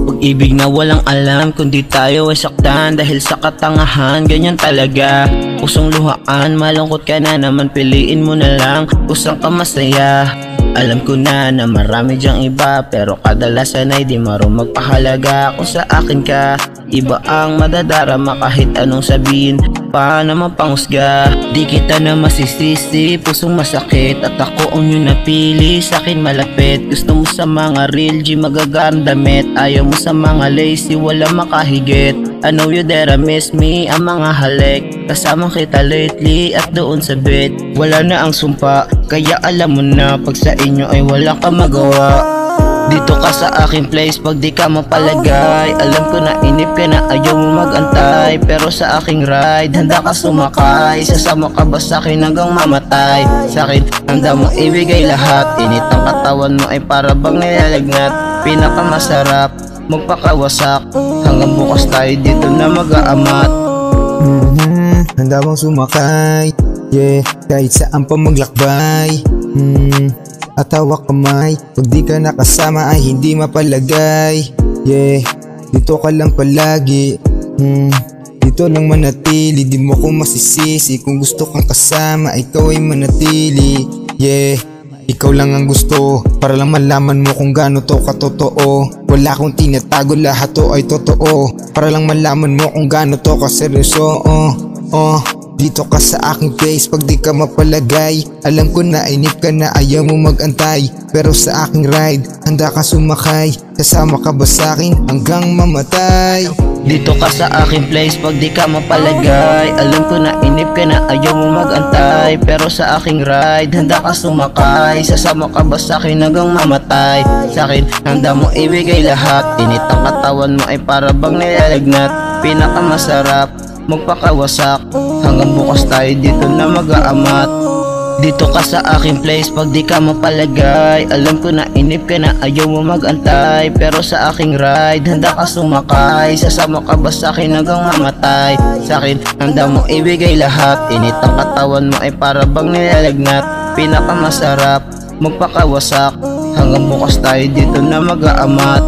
Pag-ibig na walang alam kundi tayo ay saktan dahil sa katangahan, ganyan talaga. Pusong luhaan, malungkot ka na naman, piliin mo na lang kung saan ka masaya. Alam ko na marami dyang iba, pero kadalasan ay di marunong magpahalaga. Kung sa akin ka, iba ang madadarama kahit anong sabihin pa naman panghusga. Di kita na masisisi, pusong masakit at ako ang iyong napili. Sa'kin malapit, gusto mo sa mga real G magagandang damit, ayaw mo sa mga lazy, wala makahigit. I know you there, I miss me, ang mga halik. Kasama kita lately at doon sa bed, wala na ang sumpa, kaya alam mo na pag sa inyo ay wala ka magawa. Dito ka sa aking place pag di ka mapalagay. Alam ko na inip ka na, ayaw mo magantay, pero sa aking ride handa ka sumakay. Sasama ka ba sa'kin hanggang mamatay? Sa'kin handa mo ibigay lahat. Init ang katawan mo ay para bang nilalagnat. Pinakamasarap magpakawasak, hanggang bukas tayo dito na mag-aamat. Handa bang sumakay? Yeah, kahit saan pa maglakbay. At hawak kamay, pag di ka nakasama ay hindi mapalagay. Yeah, dito ka lang palagi. Dito lang manatili, di mo ko masisisi. Kung gusto kang kasama, ikaw ay manatili. Yeah, ikaw lang ang gusto, para lang malaman mo kung gaano to katotoo. Wala akong tinatago, lahat to ay totoo, para lang malaman mo kung gaano to kaseryoso. Dito ka sa aking place pag di ka mapalagay. Alam ko na inip ka na, ayaw mo magantay, pero sa aking ride handa ka sumakay. Kasama ka ba sa'kin hanggang mamatay? Dito ka sa aking place pag di ka mapalagay. Alam ko na inip ka na, ayaw mo magantay, pero sa aking ride handa ka sumakay. Sasama ka ba sa'kin hanggang mamatay? Sa'kin handa mo ibigay lahat. Init ang katawan mo ay para bang nilalagnat. Pinakamasarap magpakawasak, hanggang bukas tayo dito na mag-aamat. Dito ka sa aking place pag di ka mapalagay. Alam ko na inip ka na, ayaw mo magantay, pero sa aking ride handa ka sumakay. Sasama ka ba sa'kin hanggang mamatay? Sa'kin handa mo ibigay lahat. Init ang katawan mo ay para bang nilalagnat. Pinakamasarap magpakawasak, hanggang bukas tayo dito na mag-aamat.